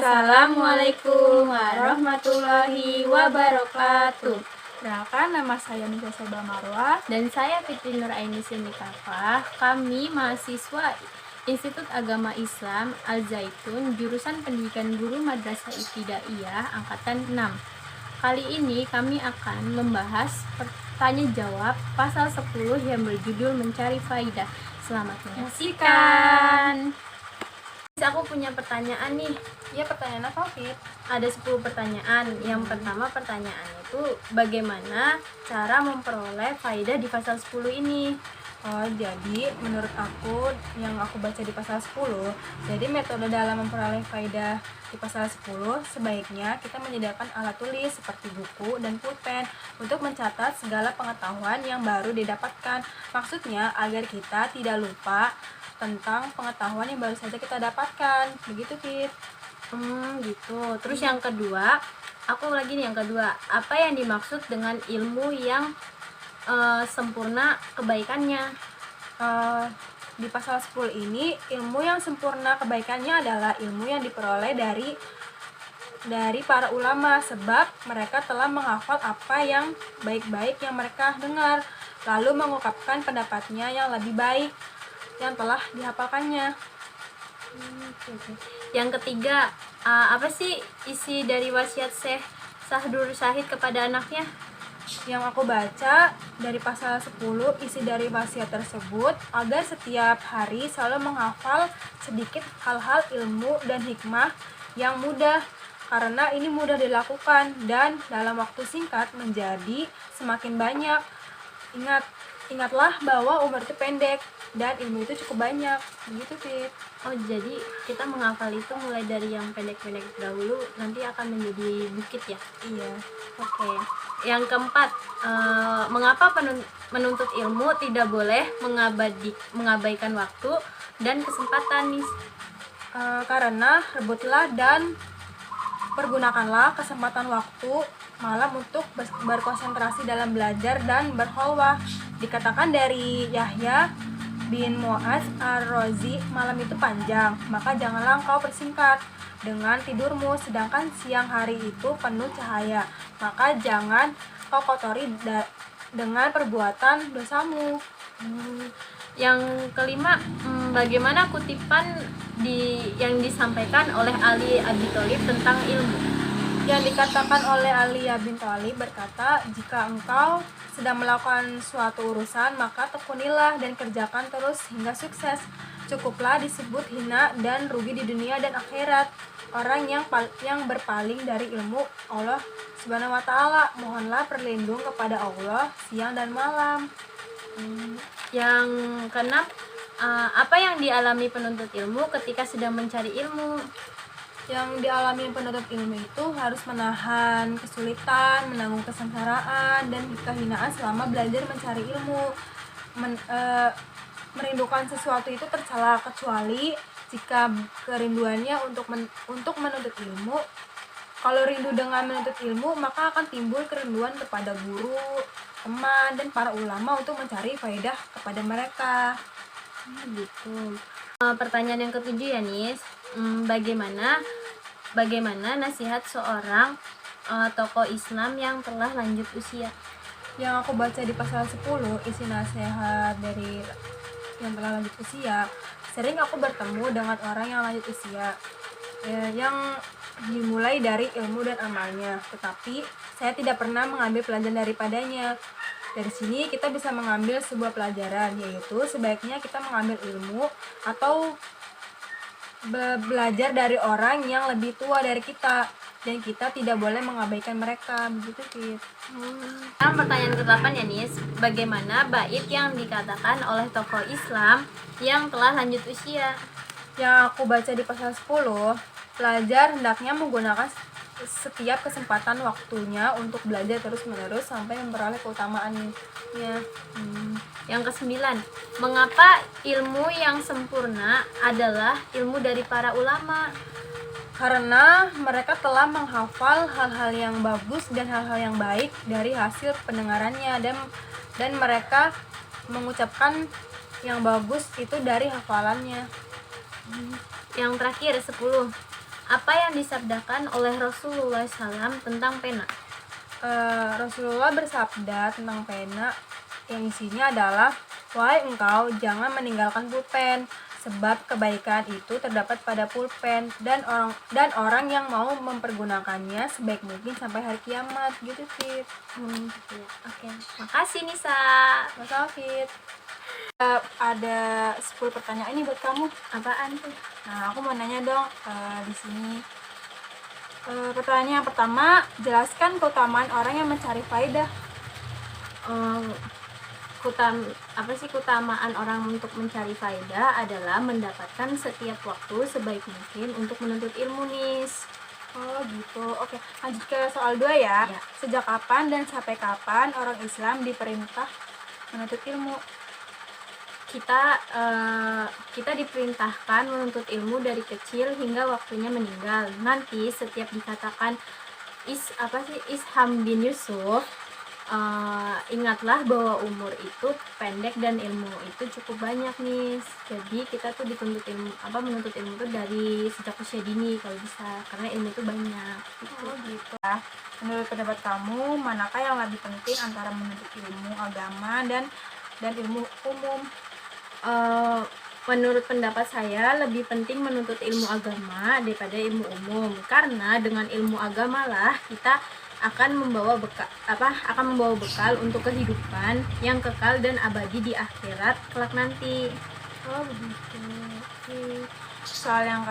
Assalamualaikum warahmatullahi wabarakatuh. Perkenalkan, nama saya Nisa Seba Marwah. Dan saya Fitri Nuraini Sinikafah. Kami mahasiswa Institut Agama Islam Al-Zaitun, jurusan Pendidikan Guru Madrasah Ibtidaiyah Angkatan 6. Kali ini kami akan membahas tanya jawab pasal 10 yang berjudul Mencari Faidah. Selamat menyaksikan. Aku punya pertanyaan nih. Ya, pertanyaan apa, Fit? Ada 10 pertanyaan. Yang pertama, pertanyaannya itu bagaimana cara memperoleh faidah di pasal 10 ini? Jadi menurut aku, yang aku baca di pasal 10, jadi metode dalam memperoleh faidah di pasal 10 sebaiknya kita menyediakan alat tulis seperti buku dan pulpen untuk mencatat segala pengetahuan yang baru didapatkan. Maksudnya agar kita tidak lupa tentang pengetahuan yang baru saja kita dapatkan. Begitu, Fit. Gitu. Terus yang kedua, yang kedua, apa yang dimaksud dengan ilmu yang sempurna kebaikannya? Di pasal 10 ini, ilmu yang sempurna kebaikannya adalah ilmu yang diperoleh dari para ulama, sebab mereka telah menghafal apa yang baik-baik yang mereka dengar, lalu mengungkapkan pendapatnya yang lebih baik yang telah dihafalkannya. Yang ketiga, apa sih isi dari wasiat Syekh Sahdur Syahid kepada anaknya? Yang aku baca dari pasal 10, isi dari wasiat tersebut agar setiap hari selalu menghafal sedikit hal-hal ilmu dan hikmah yang mudah, karena ini mudah dilakukan dan dalam waktu singkat menjadi semakin banyak. Ingatlah bahwa umur itu pendek dan ilmu itu cukup banyak. Begitu, Fit. Jadi kita menghafal itu mulai dari yang pendek-pendek dahulu, nanti akan menjadi bukit ya? Iya. Oke. Yang keempat, mengapa menuntut ilmu tidak boleh mengabaikan waktu dan kesempatan nih? Karena rebutlah dan pergunakanlah kesempatan waktu malam untuk berkonsentrasi dalam belajar dan berkholwah. Dikatakan dari Yahya bin Mu'adz ar-Razi, malam itu panjang, maka janganlah engkau persingkat dengan tidurmu, sedangkan siang hari itu penuh cahaya, maka jangan kau kotori dengan perbuatan dosamu. Yang kelima, bagaimana kutipan yang disampaikan oleh Ali Abi Thalib tentang ilmu? Yang dikatakan oleh Ali bin Thalib berkata, jika engkau sedang melakukan suatu urusan, maka tekunilah dan kerjakan terus hingga sukses. Cukuplah disebut hina dan rugi di dunia dan akhirat orang yang berpaling dari ilmu Allah Subhanahu wa Ta'ala. Mohonlah perlindung kepada Allah siang dan malam. Yang keenam, apa yang dialami penuntut ilmu ketika sedang mencari ilmu? Yang dialami penuntut ilmu itu harus menahan kesulitan, menanggung kesengsaraan dan kehinaan selama belajar mencari ilmu. Merindukan sesuatu itu tercela, kecuali jika kerinduannya untuk menuntut ilmu. Kalau rindu dengan menuntut ilmu, maka akan timbul kerinduan kepada guru, teman, dan para ulama untuk mencari faedah kepada mereka. Gitu. Pertanyaan yang ketujuh ya, Nis. Bagaimana nasihat seorang tokoh Islam yang telah lanjut usia? Yang aku baca di pasal 10, isi nasihat dari yang telah lanjut usia, sering aku bertemu dengan orang yang lanjut usia yang dimulai dari ilmu dan amalnya, tetapi saya tidak pernah mengambil pelajaran daripadanya. Dari sini kita bisa mengambil sebuah pelajaran, yaitu sebaiknya kita mengambil ilmu atau belajar dari orang yang lebih tua dari kita, dan kita tidak boleh mengabaikan mereka. Begitu, Fit. Pertanyaan ke-8 ya, Nis. Bagaimana bait yang dikatakan oleh tokoh Islam yang telah lanjut usia? Yang aku baca di pasal 10, pelajar hendaknya menggunakan setiap kesempatan waktunya untuk belajar terus-menerus sampai memperoleh keutamaannya. Yang ke-9, mengapa ilmu yang sempurna adalah ilmu dari para ulama? Karena mereka telah menghafal hal-hal yang bagus dan hal-hal yang baik dari hasil pendengarannya, dan mereka mengucapkan yang bagus itu dari hafalannya. Yang terakhir 10, Apa yang disabdakan oleh Rasulullah SAW tentang pena? Rasulullah bersabda tentang pena yang isinya adalah, "Wahai engkau, jangan meninggalkan pulpen, sebab kebaikan itu terdapat pada pulpen dan orang yang mau mempergunakannya sebaik mungkin sampai hari kiamat." Gitu, Fit. Gitu ya. Oke, makasih Nisa. Masa, Fit. Ada 10 pertanyaan ini buat kamu. Apaan tuh? Nah, aku mau nanya dong di sini. Pertanyaan yang pertama, jelaskan keutamaan orang yang mencari faedah. Keutamaan orang untuk mencari faedah adalah mendapatkan setiap waktu sebaik mungkin untuk menuntut ilmu, Nis. Oh gitu, oke, lanjut ke soal 2 ya. Ya. Sejak kapan dan sampai kapan orang Islam diperintah menuntut ilmu? Kita diperintahkan menuntut ilmu dari kecil hingga waktunya meninggal. Nanti setiap dikatakan Isham bin Yusuf, ingatlah bahwa umur itu pendek dan ilmu itu cukup banyak nih. Jadi kita tuh menuntut ilmu itu dari sejak usia dini kalau bisa, karena ilmu itu banyak. Oh gitu ya. Menurut pendapat kamu, manakah yang lebih penting antara menuntut ilmu agama dan ilmu umum? Menurut pendapat saya lebih penting menuntut ilmu agama daripada ilmu umum, karena dengan ilmu agama lah kita akan membawa bekal untuk kehidupan yang kekal dan abadi di akhirat kelak nanti. Oh begitu. Oke. Soal yang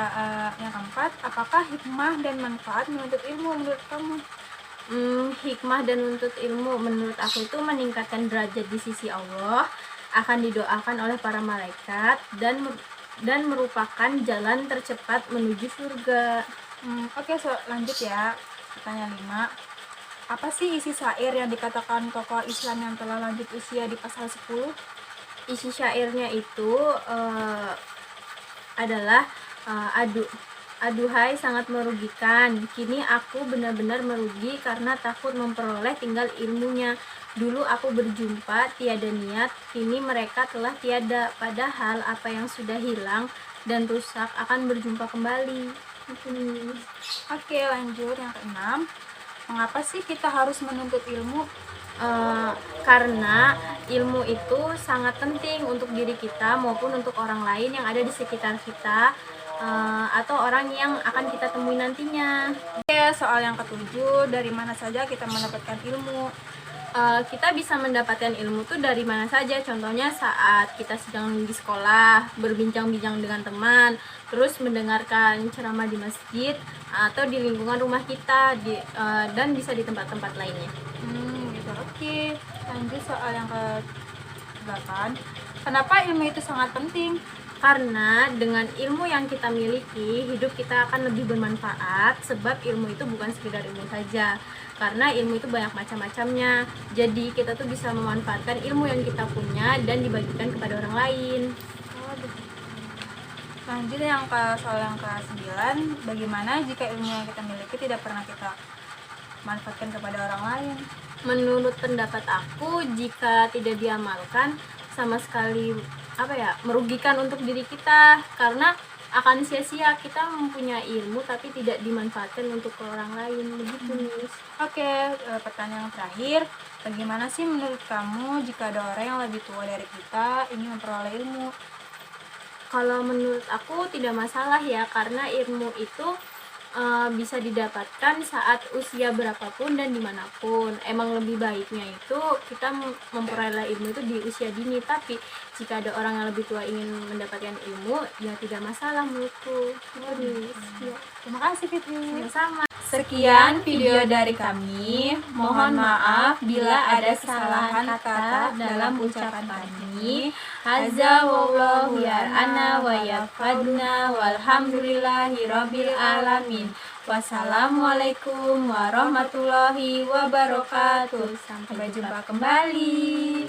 keempat, apakah hikmah dan manfaat menuntut ilmu menurut kamu? Hikmah dan menuntut ilmu menurut aku itu meningkatkan derajat di sisi Allah, akan didoakan oleh para malaikat dan merupakan jalan tercepat menuju surga. Oke, lanjut ya. Pertanyaan 5. Apa sih isi syair yang dikatakan tokoh Islam yang telah lanjut usia di pasal 10? Isi syairnya itu adalah aduhai sangat merugikan, kini aku benar-benar merugi karena takut memperoleh tinggal ilmunya. Dulu aku berjumpa tiada niat, kini mereka telah tiada, padahal apa yang sudah hilang dan rusak akan berjumpa kembali. Oke, lanjut yang keenam. Mengapa sih kita harus menuntut ilmu? Karena ilmu itu sangat penting untuk diri kita maupun untuk orang lain yang ada di sekitar kita, atau orang yang akan kita temui nantinya. Oke, soal yang ketujuh, dari mana saja kita mendapatkan ilmu? Kita bisa mendapatkan ilmu tuh dari mana saja. Contohnya saat kita sedang di sekolah, berbincang-bincang dengan teman, terus mendengarkan ceramah di masjid atau di lingkungan rumah kita, dan bisa di tempat-tempat lainnya. Gitu. Oke, lanjut soal yang ke-8. Kenapa ilmu itu sangat penting? Karena dengan ilmu yang kita miliki, hidup kita akan lebih bermanfaat, sebab ilmu itu bukan sekedar ilmu saja. Karena ilmu itu banyak macam-macamnya. Jadi kita tuh bisa memanfaatkan ilmu yang kita punya dan dibagikan kepada orang lain. Oh, begitu. Lanjut soal yang ke-9. Bagaimana jika ilmu yang kita miliki tidak pernah kita manfaatkan kepada orang lain? Menurut pendapat aku, jika tidak diamalkan sama sekali merugikan untuk diri kita, karena akan sia-sia kita mempunyai ilmu tapi tidak dimanfaatkan untuk ke orang lain. Begitu, Nis. Oke, pertanyaan yang terakhir, bagaimana sih menurut kamu jika ada orang yang lebih tua dari kita ingin memperoleh ilmu? Kalau menurut aku tidak masalah ya, karena ilmu itu bisa didapatkan saat usia berapapun dan dimanapun. Emang lebih baiknya itu kita memperoleh ilmu itu di usia dini, tapi jika ada orang yang lebih tua ingin mendapatkan ilmu, ya tidak masalah menurutku. Ya. Terima kasih, Fitri. Sama. Sekian video dari kami. Mohon maaf bila ada kesalahan kata dalam ucapan kami. Hadza wallahu yar'ana wa yafadna walhamdulillahi rabbil alamin. Wassalamualaikum warahmatullahi wabarakatuh. Sampai jumpa kembali.